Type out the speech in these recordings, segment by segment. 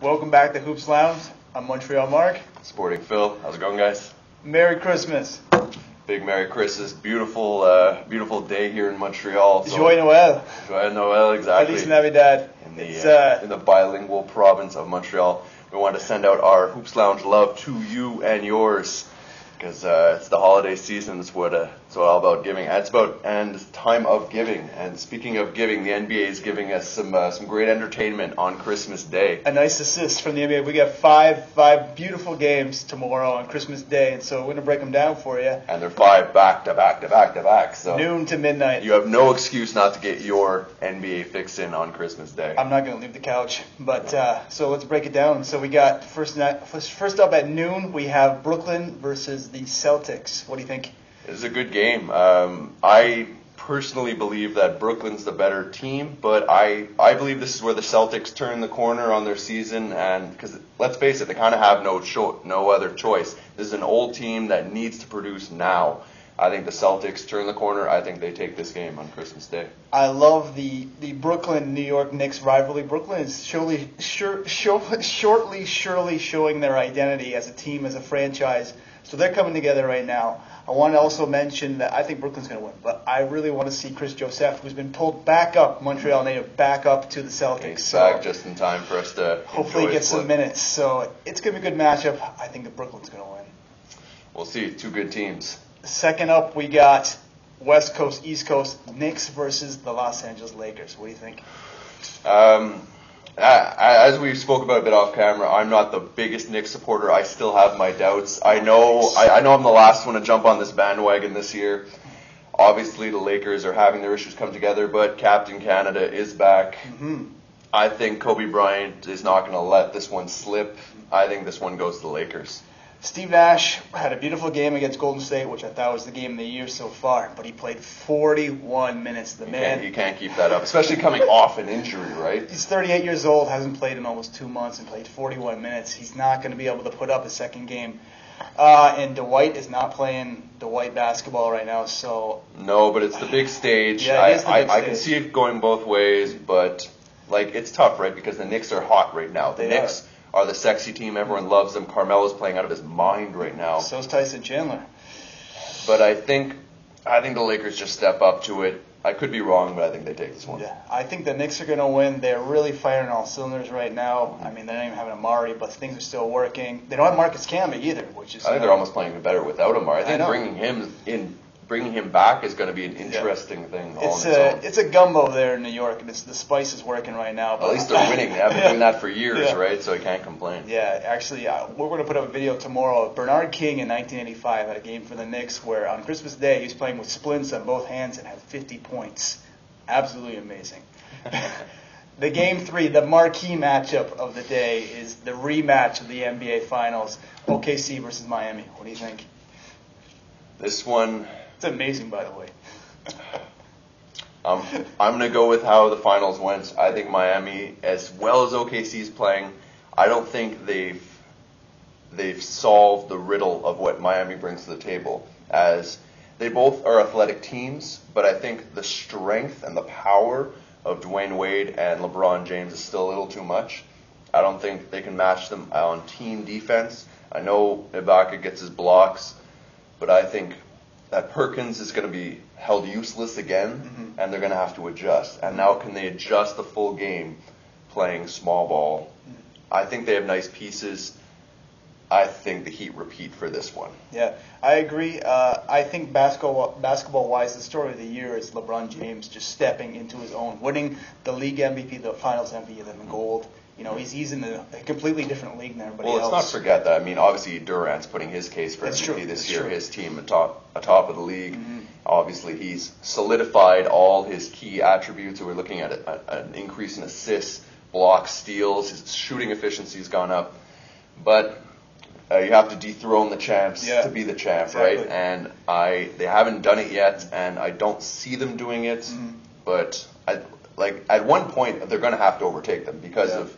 Welcome back to Hoops Lounge. I'm Montreal Mark. Sporting Phil. How's it going, guys? Merry Christmas. Big Merry Christmas. Beautiful day here in Montreal. So, Joyeux Noël. Joyeux Noël, exactly. Feliz Navidad. In the bilingual province of Montreal. We want to send out our Hoops Lounge love to you and yours. Because it's the holiday season. It's what it's all about giving. And it's time of giving. And speaking of giving, the NBA is giving us some great entertainment on Christmas Day. A nice assist from the NBA. We got five beautiful games tomorrow on Christmas Day, and so we're going to break them down for you. And they're 5 back to back. So noon to midnight. You have no excuse not to get your NBA fix in on Christmas Day. I'm not going to leave the couch, but so let's break it down. So we got first up at noon. We have Brooklyn versus the Celtics. What do you think? It's a good game. I personally believe that Brooklyn's the better team, but I believe this is where the Celtics turn the corner on their season, and because let's face it, they kind of have no other choice. This is an old team that needs to produce now. I think the Celtics turn the corner. I think they take this game on Christmas Day. I love the Brooklyn-New York Knicks rivalry. Brooklyn is shortly showing their identity as a team, as a franchise. So they're coming together right now. I want to also mention that I think Brooklyn's going to win, but I really want to see Chris Joseph, who's been pulled back up, Montreal native, back up to the Celtics. He's back just in time for us to hopefully get some minutes. So it's going to be a good matchup. I think that Brooklyn's going to win. We'll see. Two good teams. Second up, we got West Coast, East Coast, Knicks versus the Los Angeles Lakers. What do you think? As we spoke about a bit off camera, I'm not the biggest Knicks supporter. I still have my doubts. I know I'm the last one to jump on this bandwagon this year. Obviously, the Lakers are having their issues come together, but Captain Canada is back. Mm-hmm. I think Kobe Bryant is not going to let this one slip. I think this one goes to the Lakers. Steve Nash had a beautiful game against Golden State, which I thought was the game of the year so far, but he played 41 minutes. You can't keep that up, especially coming off an injury, right? He's 38 years old, hasn't played in almost 2 months, and played 41 minutes. He's not going to be able to put up a second game. And Dwight is not playing Dwight basketball right now, so... No, but it's the big stage. Yeah, it is the big stage. I can see it going both ways, but it's tough, right? Because the Knicks are hot right now. The Knicks are the sexy team. Everyone loves them. Carmelo's playing out of his mind right now. So is Tyson Chandler. But I think the Lakers just step up to it. I could be wrong, but I think they take this one. Yeah, I think the Knicks are going to win. They're really firing all cylinders right now. I mean, they're not even having Amari, but things are still working. They don't have Marcus Camby either, which is... I think they're almost playing better without Amari. I think bringing him back is going to be an interesting thing. It's a gumbo there in New York, and the spice is working right now. But at least they're winning. They have been doing that for years, right? So I can't complain. Yeah, actually, we're going to put up a video tomorrow. Bernard King in 1985 had a game for the Knicks where on Christmas Day he was playing with splints on both hands and had 50 points. Absolutely amazing. The Game 3, the marquee matchup of the day, is the rematch of the NBA Finals, OKC versus Miami. What do you think? This one... It's amazing, by the way. I'm going to go with how the finals went. I think Miami, as well as OKC is playing, I don't think they've solved the riddle of what Miami brings to the table. As they both are athletic teams, but I think the strength and the power of Dwayne Wade and LeBron James is still a little too much. I don't think they can match them on team defense. I know Ibaka gets his blocks, but I think that Perkins is going to be held useless again, and they're going to have to adjust. And now can they adjust the full game playing small ball? I think they have nice pieces. I think the Heat repeat for this one. Yeah, I agree. I think basketball-wise, the story of the year is LeBron James just stepping into his own, winning the league MVP, the Finals MVP, then the gold. You know, he's in a completely different league than everybody else. Well, let's not forget that. I mean, obviously Durant's putting his case for MVP this year. His team atop of the league. Mm-hmm. Obviously, he's solidified all his key attributes. We're looking at an increase in assists, blocks, steals. His shooting efficiency has gone up. But you have to dethrone the champs to be the champ, exactly. Right? And they haven't done it yet, and I don't see them doing it. Mm-hmm. But at one point, they're going to have to overtake them because of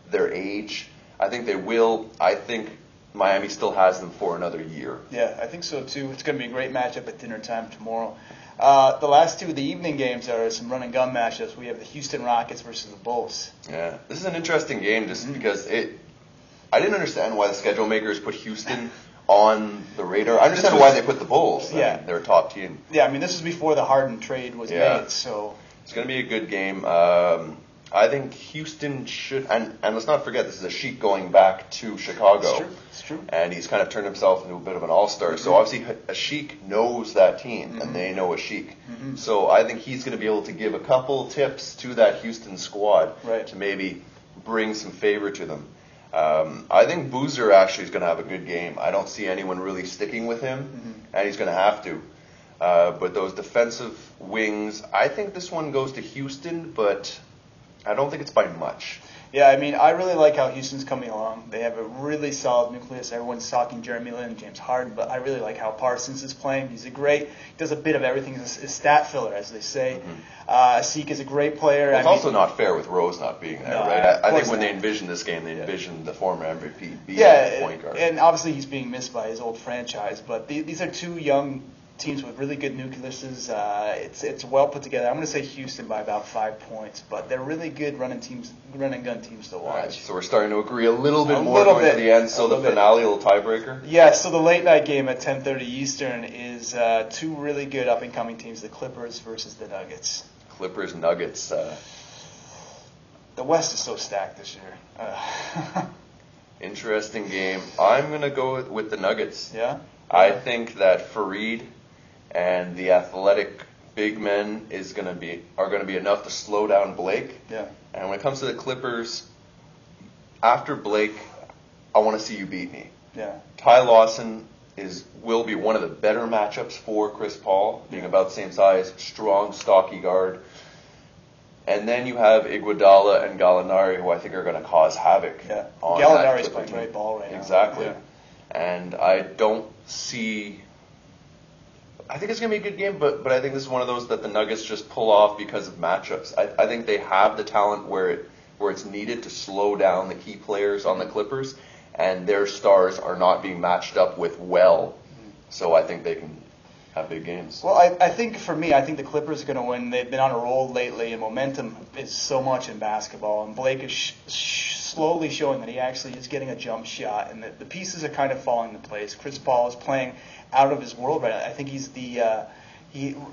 their age. I think they will. I think Miami still has them for another year. Yeah, I think so too. It's going to be a great matchup at dinner time tomorrow. The last two of the evening games are some run and gun matchups. We have the Houston Rockets versus the Bulls. Yeah, this is an interesting game just because I didn't understand why the schedule makers put Houston on the radar. I understand why they put the Bulls. Yeah. I mean, they're a top team. Yeah, I mean, this was before the Harden trade was made, so. It's going to be a good game. I think Houston should, and let's not forget, this is Asik going back to Chicago. It's true. And he's kind of turned himself into a bit of an all-star. So obviously Asik knows that team, and they know Asik. So I think he's going to be able to give a couple tips to that Houston squad to maybe bring some favor to them. I think Boozer actually is going to have a good game. I don't see anyone really sticking with him, and he's going to have to. But those defensive wings, I think this one goes to Houston, but I don't think it's by much. Yeah, I mean, I really like how Houston's coming along. They have a really solid nucleus. Everyone's talking Jeremy Lin, James Harden, but I really like how Parsons is playing. He does a bit of everything. He's a stat filler, as they say. Asik is a great player. It's also not fair with Rose not being there, right? I think when they envisioned this game, they envisioned the former MVP being the point guard. And obviously he's being missed by his old franchise, but these are two young teams with really good nucleuses. It's well put together. I'm going to say Houston by about 5 points, but they're really good run and gun teams to watch. Right, so we're starting to agree a little bit more going to the end. So the finale, little tiebreaker. Yeah. So the late night game at 10:30 Eastern is two really good up and coming teams: the Clippers versus the Nuggets. Clippers Nuggets. The West is so stacked this year. Interesting game. I'm going to go with the Nuggets. Yeah. I think that Fareed and the athletic big men are going to be enough to slow down Blake. Yeah. And when it comes to the Clippers, after Blake, I want to see you beat me. Yeah. Ty Lawson will be one of the better matchups for Chris Paul, being about the same size, strong, stocky guard. And then you have Iguodala and Gallinari, who I think are going to cause havoc. Yeah. On Gallinari's playing great ball right now. Exactly. Yeah. And I don't see. I think it's going to be a good game, but I think this is one of those that the Nuggets just pull off because of matchups. I think they have the talent where it's needed to slow down the key players on the Clippers, and their stars are not being matched up with well. So I think they can have big games. Well, I think for me, I think the Clippers are going to win. They've been on a roll lately, and momentum is so much in basketball. And Blake is slowly showing that he actually is getting a jump shot, and the pieces are kind of falling into place. Chris Paul is playing out of his world right now. I think he's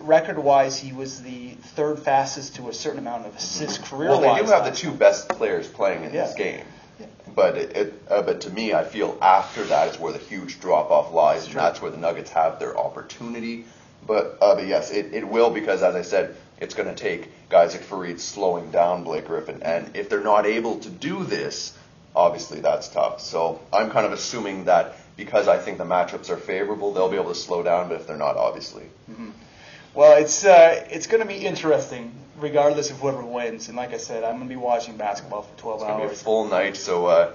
record-wise, he was the third fastest to a certain amount of assists career-wise. Well, they do have the two best players playing in this game. Yeah. But to me, I feel after that is where the huge drop-off lies, and that's where the Nuggets have their opportunity. But yes, it will, because, as I said, it's going to take guys like Fareed slowing down Blake Griffin. And if they're not able to do this, obviously that's tough. So I'm kind of assuming that because I think the matchups are favorable, they'll be able to slow down, but if they're not, obviously. Mm-hmm. Well, it's going to be interesting regardless of whoever wins. And like I said, I'm going to be watching basketball for 12 hours. It's going to be a full night, so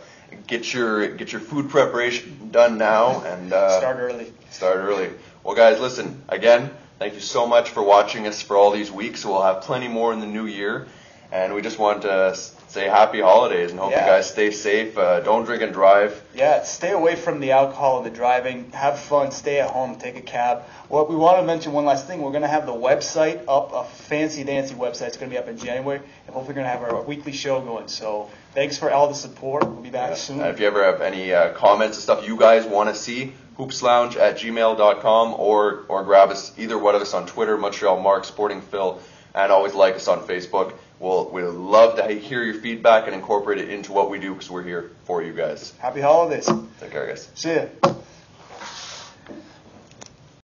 get your food preparation done now and start early. Start early. Well, guys, listen, again, thank you so much for watching us for all these weeks. We'll have plenty more in the new year, and we just want to say happy holidays and hope you guys stay safe. Don't drink and drive. Yeah, stay away from the alcohol and the driving. Have fun. Stay at home. Take a cab. Well, we want to mention one last thing. We're going to have the website up, a fancy dancy website. It's going to be up in January, and hopefully we're going to have our weekly show going. So thanks for all the support. We'll be back soon. And if you ever have any comments and stuff you guys want to see, hoopslounge@gmail.com or grab us, either one of us on Twitter, Montreal Mark, Sporting Phil, and always like us on Facebook. We'd love to hear your feedback and incorporate it into what we do because we're here for you guys. Happy holidays. Take care, guys. See ya.